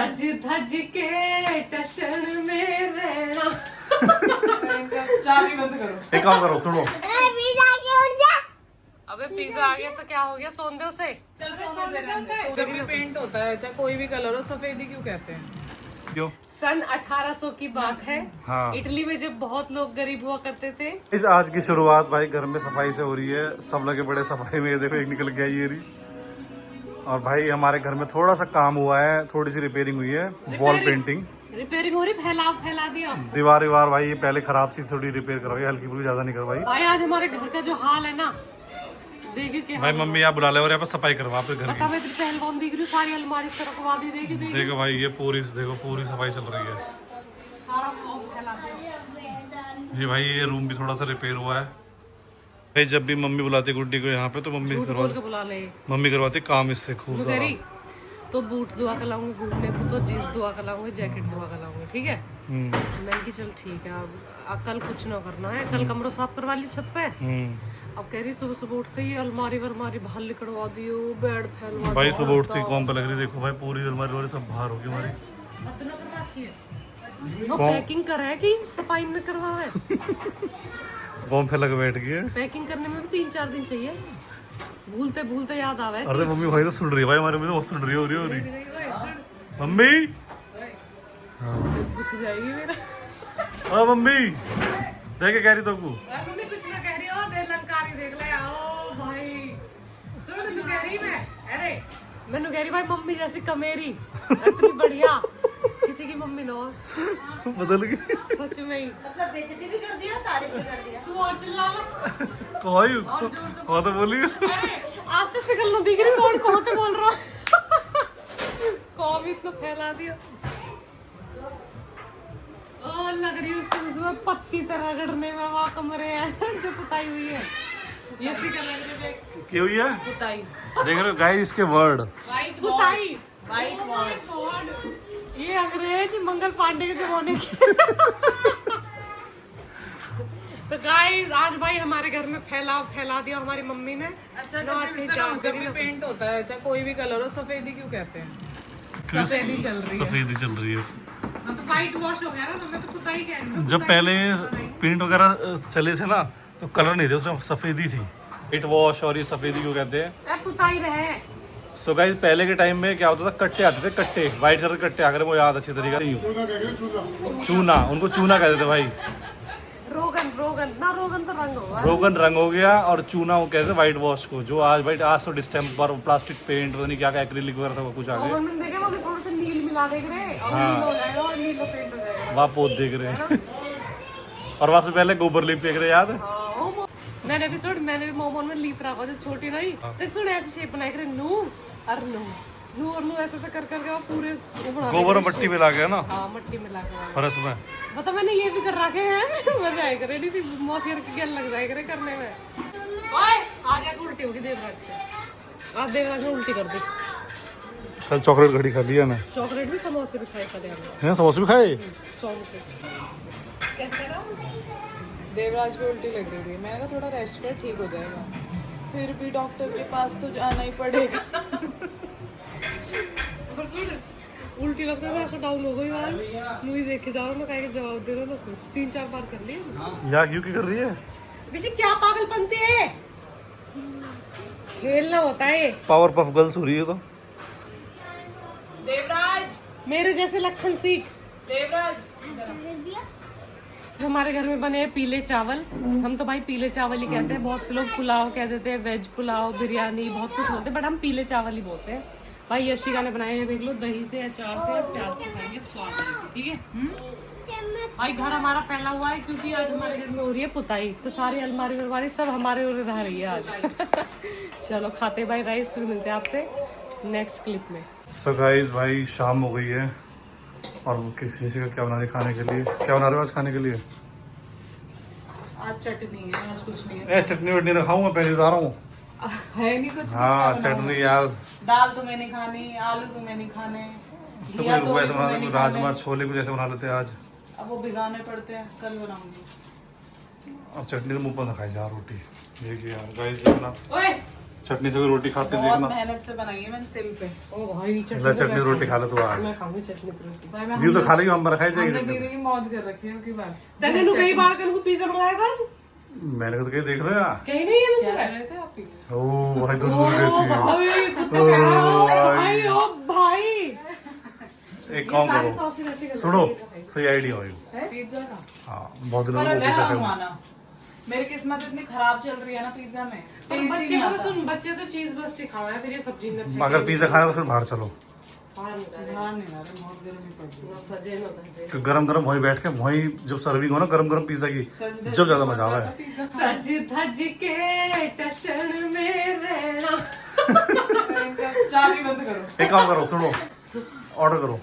सज धज के टशन में रहना। चाबी बंद करो। एक काम करो, सुनो। अबे पिज्जा आ गया तो क्या हो गया, सोन दे उसे। चल जब भी पेंट होता है चाहे कोई भी कलर हो, सफेदी क्यों कहते हैं? क्यों? सन 1800 की बात है। हाँ। इटली में जब बहुत लोग गरीब हुआ करते थे। इस आज की शुरुआत भाई घर में सफाई से हो रही है। सब लगे बड़े सफाई में, ये देखो एक निकल गया ये रही। और भाई हमारे घर में थोड़ा सा काम हुआ है, थोड़ी सी रिपेयरिंग हुई है, वॉल पेंटिंग रिपेयरिंग हो रही, फैला दिया दीवार भाई ये पहले खराब सी, थोड़ी रिपेयर करवाई, हल्की फुल्की, ज्यादा नहीं करवाई। भाई आज हमारे घर का जो हाल है ना, देखिए क्या भाई मम्मी आप बुला ले और यहाँ पर सफाई करवा पे घर बता, की। मैं तेरी पहलवान दिख रही हूँ, सारी अलमारी से रखवा दी। देखी देखो भाई ये पूरी सफाई चल रही है। सारा फैला दिया। ये भाई ये रूम भी थोड़ा सा रिपेयर हुआ है। भाई जब भी मम्मी बुलाती गुड्डी को यहाँ पे तो मम्मी बुला ले। मम्मी करवाती काम इससे खूब वो कह रही तो बूट दुआ कर लाऊंगी घूमने को, तो जींस दुआ कर लाऊंगी, जैकेट दुआ कर लाऊंगी, ठीक है। मैंने की चल ठीक है, अब कल कुछ ना करना है, कल कमरा साफ करवा ली छत पे। अब कह रही सुबह सुबह उठते ही अलमारी वरमारी बाहर निकलवा दियो, बेड फैलवा भाई सुबह उठती कौन पे लग रही, देखो भाई पूरी अलमारी सब बाहर होगी हमारी। वो पैकिंग कर है कि सफाई में करवा है। बॉम्ब पे लग बैठ गई। पैकिंग करने में भी 3-4 दिन चाहिए, भूलते भूलते याद आवे। अरे मम्मी भाई तो सुन रही है भाई, हमारे मम्मी तो बहुत सुन रही हो रही मम्मी। कुछ जाएगी मेरा। हाँ मम्मी देख के कह रही तो मम्मी कुछ ना कह रही हो, दे लंकारी देख ले। आओ भाई सुन, मैं कह रही मैंने कह रही भाई मम्मी जैसी कमेरी इतनी बढ़िया किसी की मम्मी ना बदल गई सच में ही। मतलब बेइज्जती भी कर दिया, तारीफ भी कर दिया। तू और चिल्ला ला। कोई वो तो बोली। अरे आज तो शक्ल ना दिख रही, कौन कौन तो बोल रहा। कौन इतना फैला दिया। ओ लग रही उसमें पत्ती तरह रगड़ने में वहाँ कमरे हैं जो पुताई हुई है। ये सी कलर में क्यों हुई है? पुताई देख रहे हो गाइस इसके वर्ड। वाइट पुताई, वाइट वॉश। ये अंग्रेज मंगल पांडे के जमाने की। तो गाइस आज भाई हमारे घर में फैला दिया हमारी मम्मी ने। अच्छा जब भी पेंट होता है चाहे कोई भी कलर हो, सफेदी क्यों कहते हैं? सफेदी चल रही है। सफेदी चल रही है। हाँ, तो वाइट वॉश हो गया ना, तो मैं तो पुताई कह रही हूँ। जब पहले पेंट वगैरह चले थे ना तो कलर नहीं थे, उसमें सफेदी थी। वाइट वॉश और ये सफेदी क्यों कहते हैं? पुताई रहे। सो गाइस पहले के टाइम में क्या होता था, कट्टे आते थे, कट्टे व्हाइट कलर के कट्टे आकर, वो याद अच्छी तरीके से चूना, उनको चूना कहते थे भाई। रोगन तो रंग होगा। रोगन रंग हो गया और चूना वो कहते थे व्हाइट वॉश को, जो आज भाई आज तो डिस्टेम्पर प्लास्टिक पेंट पता नहीं क्या एक्रिलिक वगैरह सब कुछ आ गया। ओवन में देखे वो भी थोड़ा सा नील मिला देख रहे और नील हो जाएगा और नीला पेंट हो जाएगा। वहाँ पोत देख रहे हैं और वहाँ से पहले गोबर लीप देख रहे हैं, याद है? मैंने भी मोमोन में लीप रखा जब छोटी रही। देख सुन ऐसी शेप बनाई करे, नू और नू ऐसे कर करके वो पूरे गोबर और मट्टी मिला के ना। हाँ मट्टी मिला के फरस में बता, मैंने ये भी कर रखे हैं। मजा आएगा रेडी सी मौसियर की गल लग जाएगा करने में। ओए आ जा, उल्टी होगी देवराज के। आज देवराज ने उल्टी कर दी। कल चॉकलेट घड़ी खा लिया ना। चॉकलेट भी समोसे भी खाए कल हैं? समोसे भी खाए? 100 रुपए। कैसे करा? देवराज को उल्टी लग रही थी, मैंने कहा थोड़ा रेस्ट कर ठीक हो जाएगा, फिर भी डॉक्टर के पास तो जाना ही पड़ेगा। उल्टी लगता है, ऐसा डाउन हो गई यार। मूवी देख के जाओ ना, कहीं जवाब दे रहा ना, कुछ 3-4 बार कर लिए या क्यों की कर रही है? विशी क्या पागलपंती है, खेलना होता है। पावर पफ गर्ल्स हो रही है तो देवराज मेरे जैसे लक्षण सीख। देवराज हमारे घर में बने हैं पीले चावल। हम तो भाई पीले चावल ही कहते हैं, बहुत से लोग पुलाव कह देते हैं, वेज पुलाव, बिरयानी, बहुत कुछ बोलते हैं, बट हम पीले चावल ही बोलते हैं। भाई यशिका ने बनाए हैं, देख लो, दही से, अचार से, प्याज से खाएंगे, स्वाद लगेगा, ठीक है। भाई घर हमारा फैला हुआ है क्योंकि आज हमारे घर में हो रही है पुताई, तो सारी अलमारी वलमारी सब हमारे और रह रही है आज। चलो खाते भाई राइस, फिर मिलते हैं आपसे नेक्स्ट क्लिप में। सो गाइस भाई शाम हो गई है और किसी का क्या बना रहे खाने के लिए? क्या बना रहे हो आज खाने के लिए? आज चटनी है, आज कुछ नहीं है। चटनी वटनी रखाऊंगा, पहले जा रहा हूँ। है नहीं कुछ। हाँ चटनी यार, दाल तुम्हें नहीं खानी, आलू तुम्हें नहीं खाने, तो घिया कोई वैसे बना तुम्हें नहीं राजमा खाने। छोले कुछ ऐसे बना लेते हैं आज। अब वो भिगाने पड़ते हैं, कल बनाऊंगी। अब चटनी तो मुंह पर ना खाई जा रोटी। देखिए यार गाइस अपना ओए चटनी से रोटी खाते बहुत देखना। मेहनत से बनाई है मैंने सिल पे। ओ भाई ले चटनी रोटी खा ले तू आज। मैं खाऊंगी चटनी की रोटी। भाई मैं यूं तो खा लेगी, हम पर खाई हमने जाएगी। दीदी की मौज कर रखी है की बात। तेरे नु कई बार तेरे को पिज्जा मंगाया आज? मैंने कहा तो कहीं देख रहे हो कहीं नहीं है क्या दूसरा। कर रहे थे आप ही? ओ भाई दोनों कैसी है। भाई कुत्ता कह रहा है, भाई ओ भाई। एक काम सारी करो, सॉसेज ऐसे कर सुनो सही आइडिया हो। पिज्जा का हाँ बहुत दिनों पर में अच्छा पिज्जा हुआ खाऊंगा। ना। मेरी किस्मत इतनी खराब चल रही है ना पिज्जा में, टेस्ट ही बच्चे नहीं को आता। सुन, बच्चे तो चीज बस ही खावा है, फिर ये सब्जी ने फेंक अगर पिज्जा खाना तो फिर बाहर चलो, बाहर निकाले। हाँ नहीं आ रहा, बहुत गर्मी पड़ रही है। ना सजे ना धजे। क्योंकि गरम गरम वहीं बैठ के वहीं जब सर्विंग हो ना गरम गरम पिज्जा की, जब ज्यादा मजा आवा है। पिज्जा सज धज के टशन में रहना। चाबी बंद करो। एक काम करो, सुनो ऑर्डर करो,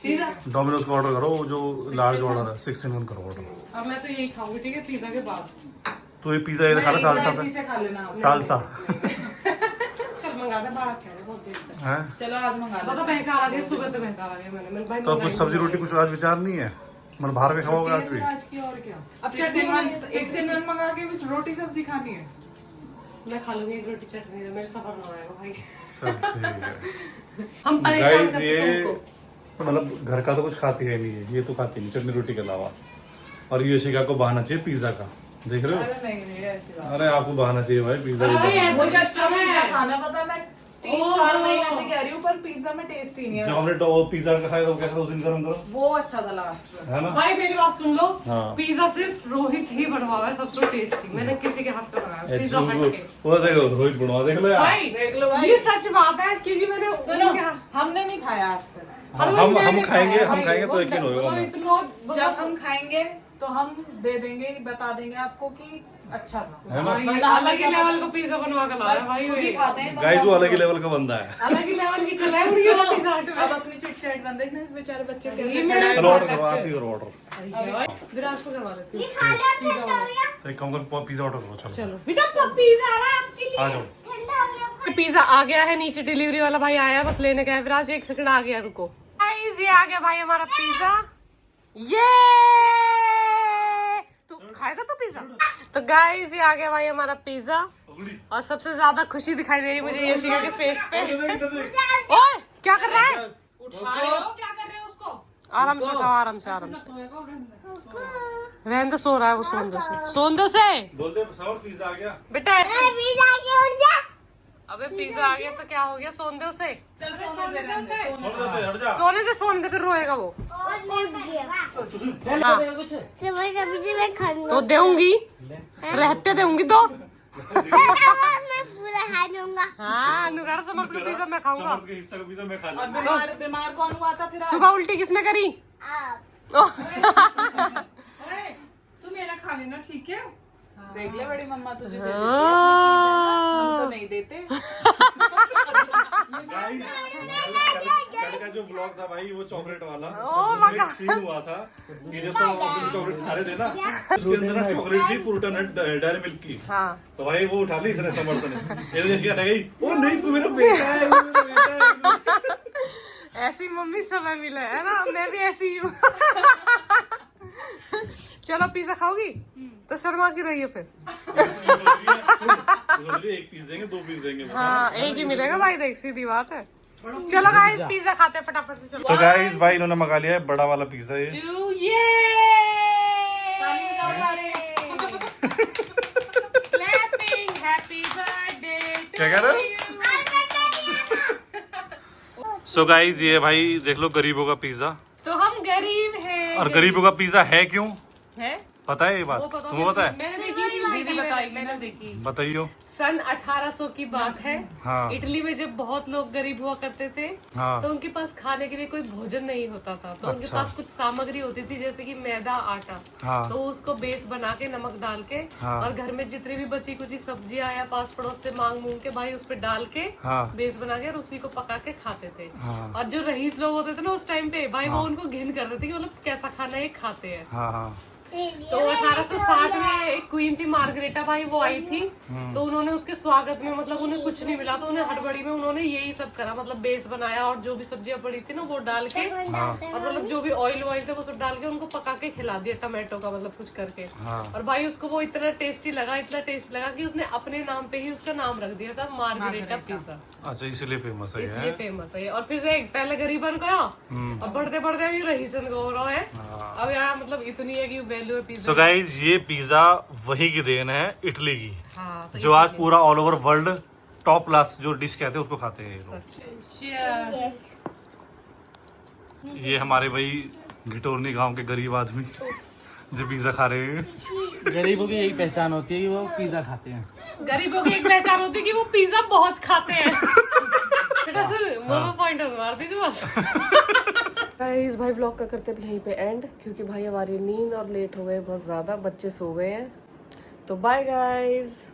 पिज्जा डोमिनोज का ऑर्डर करो, वो जो लार्ज ऑर्डर है 6 in 1 करो ऑर्डर। अब मैं तो यही खाऊंगी, ठीक है, पिज्जा के बाद। तो ये पिज्जा ये खा रहा सालसा इसी पे, से खा लेना आप। सालसा चल मंगा दे, बाहर कह रहे बहुत देर तक। है। चलो आज मंगा लो। मतलब बहकार आ गया, सुबह तो बहकार आ गया मैंने भाई तो कुछ सब्जी रोटी कुछ आज विचार नहीं है, मतलब बाहर के खाओगे आज भी? आज की और क्या? अब 6 in 1 मंगा के बस रोटी सब्जी खानी है। मैं खा लूंगी एक रोटी चटनी, तो मेरे सफर ना आएगा भाई। सब ठीक है। हम परेशान गाइस करते हैं ये तुमको। मतलब घर का तो कुछ खाती है नहीं है, ये तो खाती नहीं चटनी रोटी के अलावा। और ये शिका को बहाना चाहिए पिज्जा का, देख रहे हो? अरे नहीं नहीं ऐसी बात। अरे आपको बहाना चाहिए भाई पिज्जा अरे पिज्जा। ऐसा मुझे अच्छा सिस्टम पिज्जा है। खाना पता है, मैं 3-4 महीने से कह रही हूँ, पर पिज्जा में टेस्ट ही नहीं जब है। हमने तो पिज्जा का खाया था वो कैसा था उस दिन गरम गरम, वो अच्छा था लास्ट में। है ना? भाई मेरी बात सुन लो, हाँ। पिज्जा सिर्फ रोहित ही बनवाया है सबसे टेस्टी, मैंने किसी के हाथ का बनाया पिज्जा हट के। वो देखो रोहित बनवा देख लो यार। भाई देख लो भाई। ये सच बात है, क्योंकि मैंने सुनो, उनके हाथ- हमने नहीं खाया आज तक। हम खाएंगे, हम भाई, खाएंगे तो वो यकीन होगा हमें। इतना- जब हम खाएंगे तो हम दे देंगे, बता देंगे आपको कि अच्छा था। है ना? भाई, अलग ही लेवल का पिज्जा बनवा कर लाया भाई। खुद ही खाते हैं। गाइस वो अलग ही लेवल का बंदा है। अलग ही लेवल की चला है उनकी सुनो, पिज्जा हट में। अब अपनी चिट-चैट बंद देखना, इस बेचारे बच्चे कैसे ये खड़े मेरा- हैं। चलो ऑर्डर करो, आप ही करो ऑर्डर। विराज को करवा लेती हूँ। तो एक काम करो पिज्जा ऑर्डर करो, चलो चलो बेटा, पिज्जा आ रहा है आपके लिए। आ जाओ। पिज्जा आ गया है, नीचे डिलीवरी वाला भाई आया है, बस लेने गया है। विराज 1 सेकंड आ गया, रुको। गाइस ये आ गया भाई हमारा पिज्जा। ये तू खाएगा तो पिज्जा? तो गाइस ये आ गया भाई हमारा पिज्जा, और सबसे ज्यादा खुशी दिखाई दे रही है मुझे यशिका के फेस पे। ओए क्या कर रहा है? उठा रहे हो, क्या कर रहे हो उसको? आराम से उठाओ, आराम से, आराम से। रहने दो, सो रहा है वो, सोन दो से, सोन दो से बोलते सवार पिज्जा आ गया। बेटा। अबे पिज्जा आ गया तो क्या हो गया, सोन दे उसे। चल सोने दे, रहने दे, सोने छोड़ दो से, हट जा। सोने दे, सोने दे, फिर रोएगा वो। हाँ, समय का भी मैं खाऊंगा। तो दूंगी, रहते दूंगी तो। मैं पूरा खा लूंगा। हाँ अनुराग समर्थ का पिज्जा मैं खाऊंगा। समझ के हिस्सा का पिज्जा मैं खा और लूंगा। बीमार कौन हुआ था फिर? सुबह उल्टी किसने करी? आप अरे तू मेरा खा लेना, ठीक है? देख ले बड़ी मम्मा तुझे दे देती है अपनी चीजें, हम तो नहीं देते। गाइस, कल का जो ब्लॉग था भाई वो चॉकलेट वाला, Oh उसमें एक सीन हुआ था कि जब सब अपनी चॉकलेट खा रहे थे ना, उसके अंदर ना चॉकलेट थी फ्रूटा नट डेयरी मिल्क की। हाँ तो भाई वो उठा ली इसने समर्थ ने, ये जैसे गई ओ नहीं तू मेरा बेटा है, वो मेरा बेटा है। ऐसी मम्मी समय मिले है ना, मैं भी ऐसी ही हूँ। चलो पिज्जा खाओगी तो शर्मा की रही है फिर। एक पीस देंगे, 2 पीस देंगे। हाँ एक ही मिलेगा भाई, देख सीधी बात है। चलो गाइस पिज्जा खाते हैं फटाफट से, चलो। तो गाइस भाई इन्होंने मंगा लिया है बड़ा वाला पिज्जा ये। ताली बजाओ सारे। Clapping, happy birthday to क्या कह रहे हो? सो गाइस ये भाई देख लो गरीबों का पिज्जा, तो हम गरीब हैं। और गरीबों का पिज्जा है क्यों है पता है ये बात? वो पता, तुम्हें पता है? मैंने देखी थी, दीदी बताई, मैंने देखी। बताइयो। सन 1800 की बात है। हाँ। इटली में जब बहुत लोग गरीब हुआ करते थे, हाँ। तो उनके पास खाने के लिए कोई भोजन नहीं होता था, तो उनके अच्छा। पास कुछ सामग्री होती थी जैसे कि मैदा, आटा। हाँ। तो उसको बेस बना के नमक डाल के, हाँ। और घर में जितनी भी बची कुछ सब्जियां या पास पड़ोस से मांग मूंग के भाई उस पर डाल के हाँ। बेस बना के और उसी को पका के खाते थे। हाँ। और जो रईस लोग होते थे ना उस टाइम पे, भाई वो उनको घिन करते थे कि मतलब कैसा खाना ये खाते हैं। हाँ हाँ तो 1860 में एक क्वीन थी मार्गरेटा भाई, वो आई थी। तो उन्होंने उसके स्वागत में मतलब उन्हें कुछ नहीं मिला, तो उन्हें हड़बड़ी में उन्होंने यही सब करा, मतलब बेस बनाया और जो भी सब्जियां पड़ी थी ना वो डाल के, और मतलब जो भी ऑयल थे वो सब डाल के उनको पका के खिला दिया, टमाटो का मतलब कुछ करके। और भाई उसको वो इतना टेस्टी लगा कि उसने अपने नाम पे ही उसका नाम रख दिया था मार्गरेटा पिज्जा। अच्छा, इसलिए फेमस है इसलिए फेमस है। और फिर से पहले गरीबन गया और बढ़ते बढ़ते अभी रईसन हो रहा है। अब यहाँ मतलब इतनी है कि वैल्यू है पिज्जा। सो गाइज, ये पिज्जा वही की देन है, इटली की। हाँ, तो जो आज पूरा all over world top class जो डिश कहते हैं उसको खाते हैं ये लोग। Cheers। ये हमारे भाई घिटोरनी गांव के गरीब आदमी जो पिज्जा खा रहे हैं। गरीबों की यही पहचान होती है कि वो पिज्जा खाते हैं। गरीबों की एक पहचान होती है कि वो पिज्जा बहुत खाते हैं। बेटा सर वो पॉइंट मार दीजिए बस। गाइस भाई व्लॉग का करते हैं यहीं पे एंड, क्योंकि भाई हमारी नींद और लेट हो गए बहुत ज्यादा, बच्चे सो गए हैं। तो बाय गाइस।